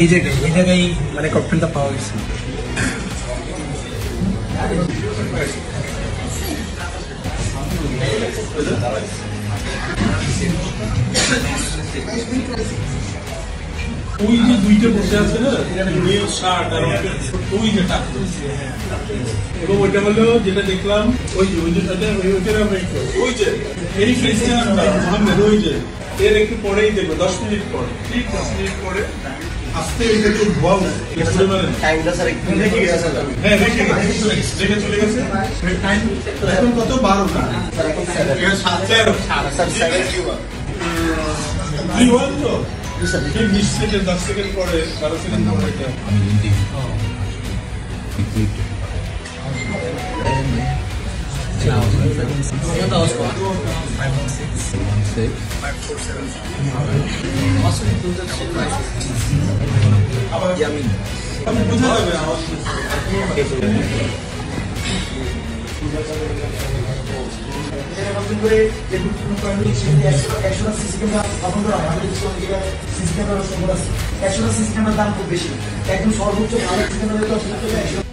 এই জায়গায় মানে ককটেলটা পাওয়া গেছে। ওই যে দুইটা বসে আছে না নীল শার্ট আর ওই যে টাক এবং ওইটা হলো যেটা দেখলাম ওই যে ওই যে এই খ্রিস্টান মোহাম্মদ ওই যে এর একটু পরেই দেখবো 10 মিনিট পরে, ঠিক 10 মিনিট পরে আস্তে এটা একটু ধোয়া টাইমটা স্যার একটু রেখে গেছে। হ্যাঁ রেখে চলে গেছে। টাইম এখন কত 12টা স্যার এখন 7 তো 20 সেকেন্ড 10 সেকেন্ড পরে 12 সেকেন্ড পরে এটা বোঝা যাবে দাম খুব বেশি, একদম সর্বোচ্চ ভালো